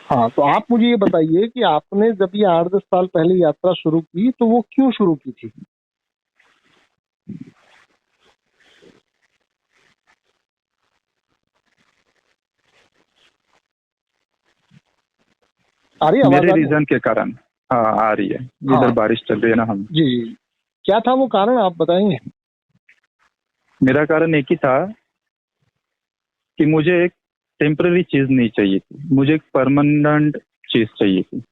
हाँ, तो आप मुझे ये बताइए कि आपने जब ये 8-10 साल पहले यात्रा शुरू की तो वो क्यों शुरू की थी? आ रही है आवाज, मेरे आ रही है? रीजन के कारण। हाँ, आ रही है। इधर हाँ, बारिश चल रही है ना हम। जी जी। क्या था वो कारण, आप बताएंगे? मेरा कारण एक ही था कि मुझे एक टेम्पररी चीज नहीं चाहिए थी, मुझे एक परमानेंट चीज चाहिए थी।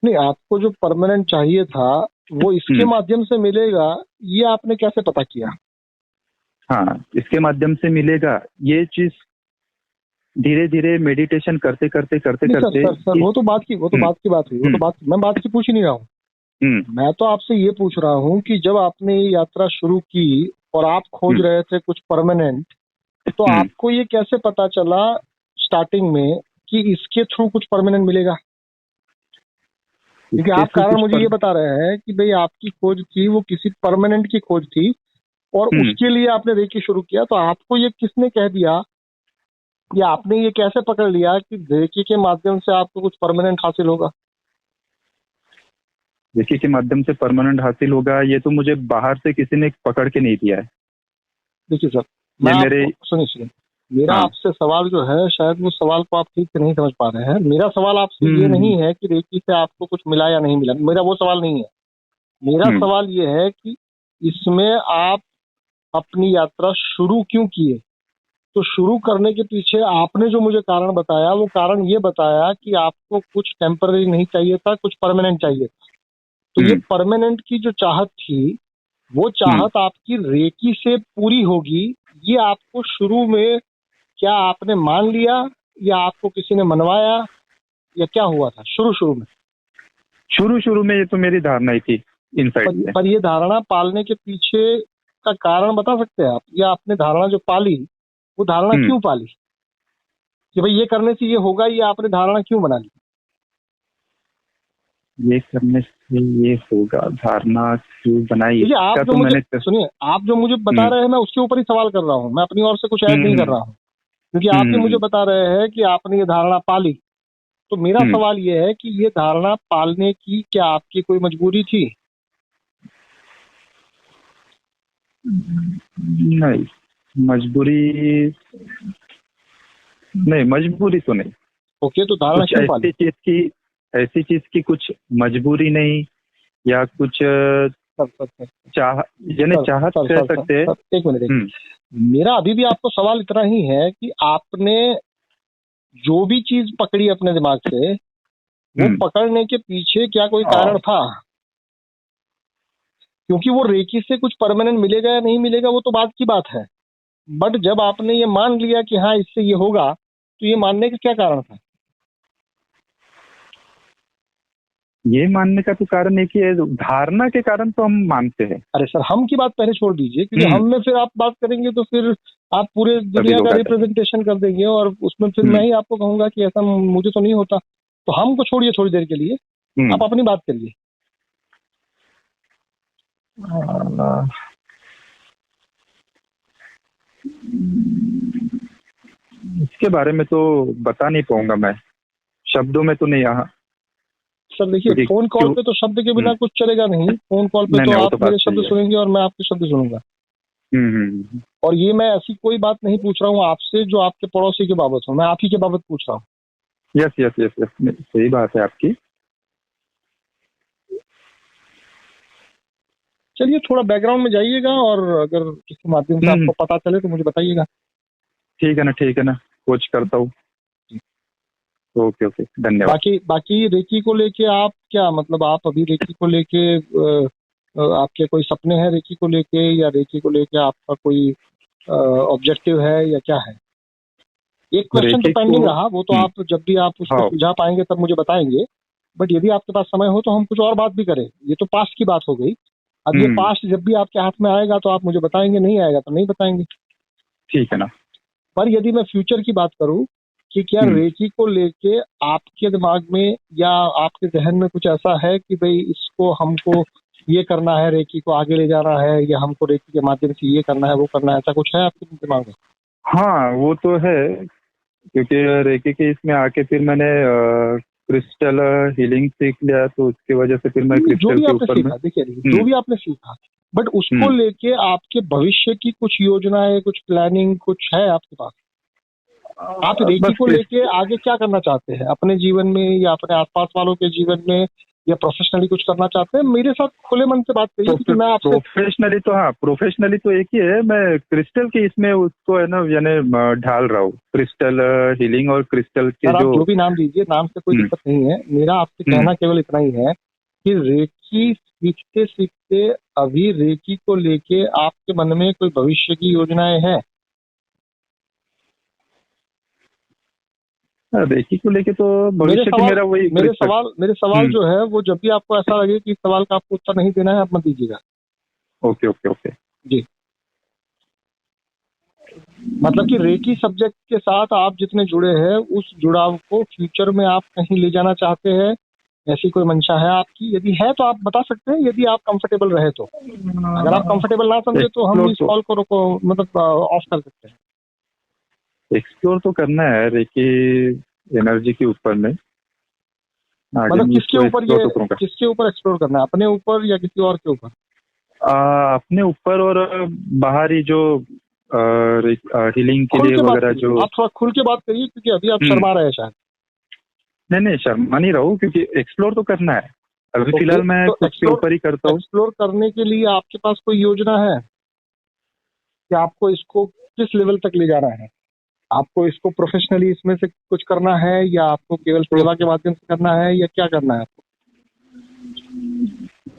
नहीं, आपको जो परमानेंट चाहिए था वो इसके हम्म। माध्यम से मिलेगा, ये आपने कैसे पता किया? हाँ, इसके माध्यम से मिलेगा ये चीज। धीरे धीरे मेडिटेशन करते करते करते नहीं सर, करते सर सर, इस। वो तो हम्म। बात की बात हुई, वो तो हम्म। बात, मैं बात की पूछ ही नहीं रहा हूँ। हम्म। मैं तो आपसे ये पूछ रहा हूँ कि जब आपने ये यात्रा शुरू की और आप खोज हम्म। रहे थे कुछ परमानेंट, तो हम्म। आपको ये कैसे पता चला स्टार्टिंग में कि इसके थ्रू कुछ परमानेंट मिलेगा? क्योंकि इसके आप थ्रू कारण कुछ मुझे पर। ये बता रहे हैं कि भाई आपकी खोज थी वो किसी परमानेंट की खोज थी, और हम्म। उसके लिए आपने रेकी शुरू किया, तो आपको ये किसने कह दिया या आपने ये कैसे पकड़ लिया कि रेकी के माध्यम से आपको कुछ परमानेंट हासिल होगा? इसी के माध्यम से परमानेंट हासिल होगा, ये तो मुझे बाहर से किसी ने पकड़ के नहीं दिया है। देखिए सर, मैं ये मेरे। आपको सुनिए सुनिए, मेरा हाँ। आपसे सवाल जो है, शायद वो सवाल को आप ठीक से नहीं समझ पा रहे हैं। मेरा सवाल आपसे ये हम्म। नहीं है कि रेकी से आपको कुछ मिला या नहीं मिला, मेरा वो सवाल नहीं है। मेरा हम्म। सवाल ये है कि इसमें आप अपनी यात्रा शुरू क्यों किए? तो शुरू करने के पीछे आपने जो मुझे कारण बताया, वो कारण ये बताया कि आपको कुछ टेम्पररी नहीं चाहिए था, कुछ परमानेंट चाहिए था। तो ये हम्म। परमानेंट की जो चाहत थी, वो हम्म। चाहत आपकी रेकी से पूरी होगी, ये आपको शुरू में क्या आपने मान लिया, या आपको किसी ने मनवाया, या क्या हुआ था शुरू शुरू में? शुरू शुरू में ये तो मेरी धारणा ही थी इनसाइड से। पर ये धारणा पालने के पीछे का कारण बता सकते हैं आप? या आपने धारणा जो पाली, वो धारणा हम्म। क्यों पाली कि भाई ये करने से ये होगा, ये आपने धारणा क्यों बना ली? ये करने से ये होगा, धारणा क्यों बनाई देखिए, आप इसका जो तो मुझे मैंने सुनिए, आप जो मुझे बता हम्म। रहे हैं मैं उसके ऊपर ही सवाल कर रहा हूँ, मैं अपनी ओर से कुछ ऐड नहीं कर हम्म। रहा हूँ। क्योंकि आप ही मुझे हम्म। बता रहे हैं कि आपने ये धारणा पाली, तो मेरा हम्म। सवाल ये है कि ये धारणा पालने की क्या आपकी कोई मजबूरी थी? नहीं, मजबूरी नहीं, मजबूरी तो नहीं। ओके, तो धारणा कुछ क्यों पाली? ऐसी चीज की कुछ मजबूरी नहीं, या कुछ सर सर सर चाह, यानी सर चाहत सर कह सर सर सकते हैं। सर, एक मिनट, एक हम्म। मिनट। मेरा अभी भी आपको सवाल इतना ही है कि आपने जो भी चीज पकड़ी अपने दिमाग से, वो हम्म। पकड़ने के पीछे क्या कोई कारण हाँ, था? क्योंकि वो रेकी से कुछ परमानेंट मिलेगा या नहीं मिलेगा वो तो बात की बात है, बट जब आपने ये मान लिया कि हाँ इससे ये होगा, तो ये मानने का क्या कारण था? ये मानने का तो कारण एक ही है, धारणा के कारण तो हम मानते हैं। अरे सर, हम की बात पहले छोड़ दीजिए, क्योंकि हम्म। हम में फिर आप बात करेंगे तो फिर आप पूरे सभी दुनिया का लोग आ जाएंगे। रिप्रेजेंटेशन कर देंगे, और उसमें फिर मैं हम्म। ही आपको कहूंगा कि ऐसा मुझे तो नहीं होता। तो हमको छोड़िए थोड़ी देर के लिए, हम्म। आप अपनी बात करिए। आ, इसके बारे में तो बता नहीं पाऊंगा मैं, शब्दों में तो नहीं यहाँ। सर देखिए, क्योंकि फोन कॉल क्यों। पे तो शब्द के बिना कुछ चलेगा नहीं, फोन कॉल पे नहीं तो नहीं, वो आप तो बात मेरे सही शब्द है। सुनेंगे और मैं आपके शब्द सुनूंगा। हम्म। और ये मैं ऐसी कोई बात नहीं पूछ रहा हूँ आपसे जो आपके पड़ोसी के बाबत हो, मैं आप ही के बाबत पूछ रहा हूँ। यस यस यस यस, सही बात है आपकी। चलिए, थोड़ा बैकग्राउंड में जाइएगा, और अगर किसी माध्यम से हम्म। आपको पता चले तो मुझे बताइएगा। ठीक है ना, ठीक है ना, कोच करता हूँ। ओके ओके, धन्यवाद। बाकी बाकी रेकी को लेके आप क्या, मतलब आप अभी रेकी को लेके आपके कोई सपने हैं रेकी को लेके, या रेकी को लेके आपका कोई ऑब्जेक्टिव है, या क्या है? एक क्वेश्चन तो रेखी को। पेंडिंग रहा, वो तो आप जब भी आप उसको हाँ। सुलझा पाएंगे तब मुझे बताएंगे। बट यदि आपके पास समय हो तो हम कुछ और बात भी करें, ये तो पास्ट की बात हो गई। अब ये हम्म। पास्ट जब भी आपके हाथ में आएगा तो आप मुझे बताएंगे, नहीं आएगा तो नहीं बताएंगे। ठीक है ना। पर यदि मैं फ्यूचर की बात करूं कि क्या हम्म। रेकी को लेके आपके दिमाग में या आपके जहन में कुछ ऐसा है कि भाई इसको हमको ये करना है, रेकी को आगे ले जाना है, या हमको रेकी के माध्यम से ये करना है वो करना है, ऐसा कुछ है आपके दिमाग में? हाँ, वो तो है। क्योंकि रेखी के इसमें आके फिर मैंने क्रिस्टल हीलिंग सीख लिया, तो उसकी वजह से फिर मैं जो क्रिस्टल भी के आपने ऊपर में सीखा, देखिए जो भी आपने सीखा, बट उसको लेके आपके भविष्य की कुछ योजनाएं, कुछ प्लानिंग कुछ है आपके पास? आप रेकी बस को लेके आगे क्या करना चाहते हैं अपने जीवन में, या अपने आसपास वालों के जीवन में, या प्रोफेशनली कुछ करना चाहते हैं? मेरे साथ खुले मन से बात करिए, क्योंकि मैं आपसे प्रोफेशनली तो हाँ, प्रोफेशनली तो एक ही है, मैं क्रिस्टल के इसमें उसको है ना यानी ढाल रहा हूँ, क्रिस्टल हीलिंग और क्रिस्टल के सर, आप जो जो भी नाम दीजिए, नाम से कोई दिक्कत नहीं है। मेरा आपसे कहना केवल इतना ही है कि रेकी सीखते सीखते अभी रेकी को लेके आपके मन में कोई भविष्य की योजनाएं हैं? रेकी को लेके तो मेरे भविष्य की सवाल मेरा वही मेरे सवाल जो है वो, जब भी आपको ऐसा लगे कि इस सवाल का आपको उत्तर नहीं देना है, आप मत दीजिएगा। Okay okay okay. जी, मतलब कि रेकी सब्जेक्ट के साथ आप जितने जुड़े हैं, उस जुड़ाव को फ्यूचर में आप कहीं ले जाना चाहते हैं, ऐसी कोई मंशा है आपकी? यदि है तो आप बता सकते हैं, यदि आप कंफर्टेबल रहे तो। अगर आप कंफर्टेबल ना समझे तो हम इस कॉल को रोको, मतलब ऑफ कर सकते हैं। एक्सप्लोर तो करना है रेकी एनर्जी के ऊपर में, आगे मतलब मैं किसके इसको ऊपर, एक्सप्लोर ये तो करूंगा। किसके ऊपर एक्सप्लोर करना है, अपने ऊपर या किसी और के ऊपर? अपने ऊपर और बाहरी जो हीलिंग के खुल लिए के बात वगैरह करिए, जो। आप थोड़ा खुल के बात करिए, क्योंकि अभी आप शर्मा रहे हैं शायद। नहीं नहीं, शर्मा नहीं रहूं, क्योंकि एक्सप्लोर तो करना है अभी। ओके, फिलहाल मैं तो कुछ के ऊपर ही करता हूँ। एक्सप्लोर करने के लिए आपके पास कोई योजना है कि आपको इसको किस लेवल तक ले जाना है? आपको इसको प्रोफेशनली इसमें से कुछ करना है, या आपको केवल सेवा के माध्यम से करना है, या क्या करना है आपको?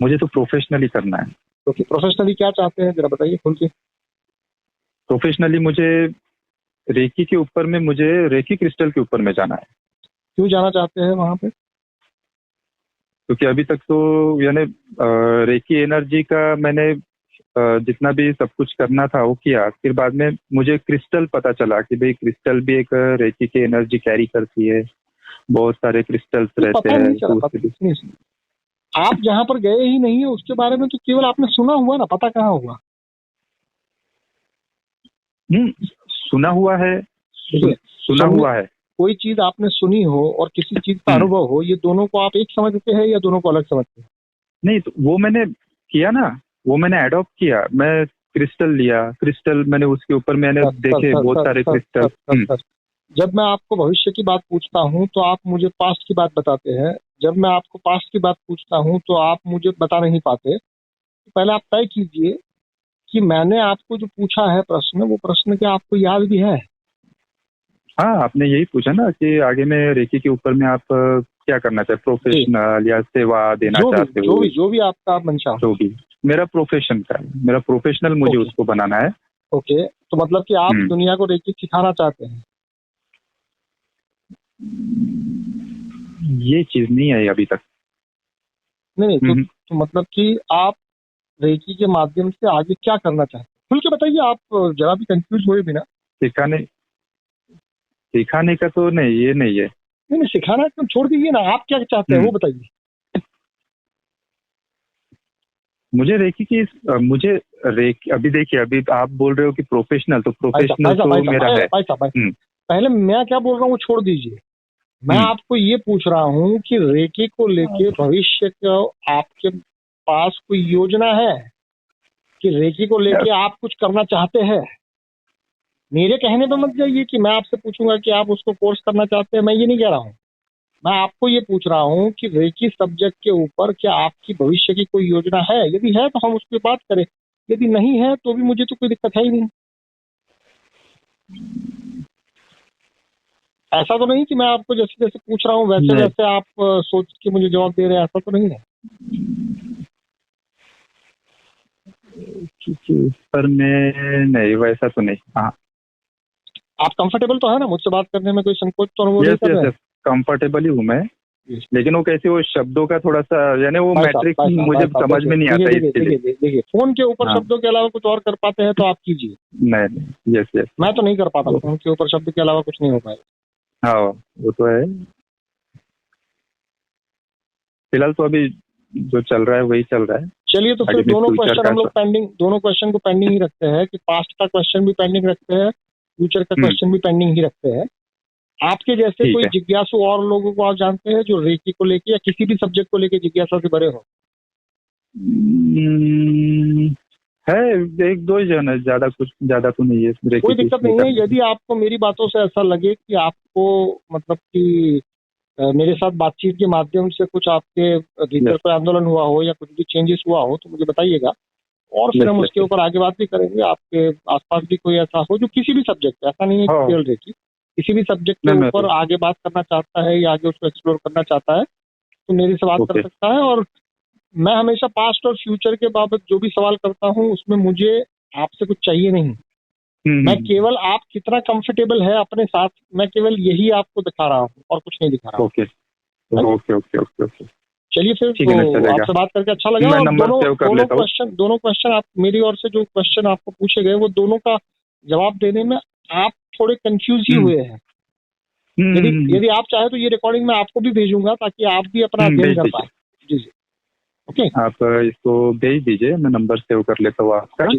मुझे तो प्रोफेशनली करना है। ओके, प्रोफेशनली क्या चाहते हैं, जरा बताइए खुल के। प्रोफेशनली मुझे रेकी के ऊपर में, मुझे रेकी क्रिस्टल के ऊपर में जाना है। क्यों जाना चाहते हैं वहां पे? क्योंकि अभी तक तो यानी रेकी एनर्जी का मैंने जितना भी सब कुछ करना था वो किया, फिर बाद में मुझे क्रिस्टल पता चला कि भाई क्रिस्टल भी एक रेकी की एनर्जी कैरी करती है, बहुत सारे क्रिस्टल्स रहते पता हैं नहीं चला, तो पता उसके लिए। नहीं। आप जहाँ पर गए ही नहीं है उसके बारे में तो केवल आपने सुना हुआ ना, पता कहाँ हुआ? सुना हुआ है, सुना हुआ है। कोई चीज आपने सुनी हो और किसी चीज का अनुभव हो, ये दोनों को आप एक समझते हैं या दोनों को अलग समझते हैं? नहीं, तो वो मैंने किया ना, वो मैंने अडॉप्ट किया। मैं क्रिस्टल लिया, क्रिस्टल मैंने उसके ऊपर मैंने देखे बहुत सारे क्रिस्टल। जब मैं आपको भविष्य की बात पूछता हूँ तो आप मुझे पास्ट की बात बताते हैं, जब मैं आपको पास्ट की बात पूछता हूँ तो आप मुझे बता नहीं पाते। तो पहले आप तय कीजिए कि मैंने आपको जो पूछा है प्रश्न, वो प्रश्न क्या आपको याद भी है? हाँ, आपने यही पूछा ना कि आगे में रेकी के ऊपर में आप क्या करना चाहते, प्रोफेशनल या सेवा देना चाहते हो? जो भी आपका मंशा हो। जो भी मेरा प्रोफेशन का है, मेरा प्रोफेशनल मुझे उसको बनाना है। ओके, तो मतलब कि आप दुनिया को रेकी सिखाना चाहते हैं? ये चीज नहीं है अभी तक। नहीं, तो मतलब कि आप रेकी के माध्यम से आगे क्या करना चाहते हैं? खुल के बताइए, आप जरा भी कंफ्यूज हुए बिना। सिखाने का तो नहीं, ये नहीं है। नहीं, सिखाना तो छोड़ दीजिए ना, आप क्या चाहते हैं वो बताइए। मुझे रेकी की मुझे रेकी, अभी देखिए, अभी आप बोल रहे हो कि प्रोफेशनल, तो प्रोफेशनल तो मेरा है। पहले मैं क्या बोल रहा हूँ वो छोड़ दीजिए। मैं आपको ये पूछ रहा हूँ कि रेकी को लेके भविष्य का आपके पास कोई योजना है कि रेकी को लेके आप कुछ करना चाहते हैं? मेरे कहने पे मत जाइए कि मैं आपसे पूछूंगा कि आप उसको कोर्स करना चाहते हैं, मैं ये नहीं कह रहा हूँ। मैं आपको ये पूछ रहा हूँ कि रेकी सब्जेक्ट के ऊपर क्या आपकी भविष्य की कोई योजना है? यदि है तो हम उस पर बात करें, यदि नहीं है तो भी मुझे तो कोई दिक्कत है ही नहीं। ऐसा तो नहीं कि मैं आपको जैसे जैसे पूछ रहा हूँ वैसे वैसे आप सोच के मुझे जवाब दे रहे हैं, ऐसा तो नहीं है? पर मैं नहीं, वैसा तो नहीं। हाँ, आप कंफर्टेबल तो है ना मुझसे बात करने में? कोई संकोच तो अनुभव नहीं कर रहे हैं? कंफर्टेबल ही हूँ मैं, लेकिन वो कैसे, वो शब्दों का थोड़ा सा यानी वो मैट्रिक मुझे समझ में नहीं आता इसके लिए। देखिए, फोन के ऊपर शब्दों के अलावा कुछ और कर पाते हैं तो आप कीजिए। नहीं, यस यस, मैं तो नहीं कर पाता, फोन के ऊपर शब्द के अलावा कुछ नहीं हो पाएगा। हाँ, वो तो है। फिलहाल तो अभी जो चल रहा है वही चल रहा है। चलिए, तो फिर दोनों क्वेश्चन हम लोग दोनों क्वेश्चन को पेंडिंग ही रखते हैं, कि पास्ट का क्वेश्चन भी पेंडिंग रखते हैं, फ्यूचर का क्वेश्चन भी पेंडिंग ही रखते हैं। आपके जैसे ठीक कोई है। जिज्ञासु और लोगों को आप जानते हैं जो रेकी को लेके या किसी भी सब्जेक्ट को लेके जिज्ञासा से भरे हो? हम्म, है, एक दो ही जन है, ज्यादा तो नहीं है रेकी कोई की दिक्कत नहीं है। करने की। यदि आपको मेरी बातों से ऐसा लगे कि आपको मतलब कि मेरे साथ बातचीत के माध्यम से कुछ आपके भीतर यस कोई आंदोलन हुआ हो या कुछ भी चेंजेस हुआ हो तो मुझे बताइएगा, और फिर यस हम यस उसके यस। ऊपर आगे बात भी करेंगे। आपके आसपास भी कोई ऐसा हो जो किसी भी सब्जेक्ट, ऐसा नहीं है कि हाँ, केवल रेकी, किसी भी सब्जेक्ट के नहीं मैं ऊपर आगे बात करना चाहता है या आगे उसको एक्सप्लोर करना चाहता है तो मेरे से बात कर ओके। सकता है। और मैं हमेशा पास्ट और फ्यूचर के बाबत जो भी सवाल करता हूँ उसमें मुझे आपसे कुछ चाहिए नहीं। मैं केवल आप कितना कंफर्टेबल है अपने साथ, मैं केवल यही आपको दिखा रहा हूँ और कुछ नहीं दिखा रहा हूँ। Okay Right? Okay okay okay okay. चलिए फिर ठीक तो है ना, चलेगा। आपसे बात करके अच्छा लगा। मैं और नंबर सेव कर लेता हूँ। दोनों क्वेश्चन आप मेरी ओर से जो क्वेश्चन आपको पूछे गए वो दोनों का जवाब देने में आप थोड़े कंफ्यूज ही हम्म हुए हैं। यदि हम्म यदि आप चाहे तो ये रिकॉर्डिंग मैं आपको भी भेजूंगा ताकि आप भी अपना अध्ययन भेज कर दीजिए। पाए। जी जी। ओके। आप इसको भेज दीजिए, मैं नंबर सेव कर लेता हूँ आपका। जी।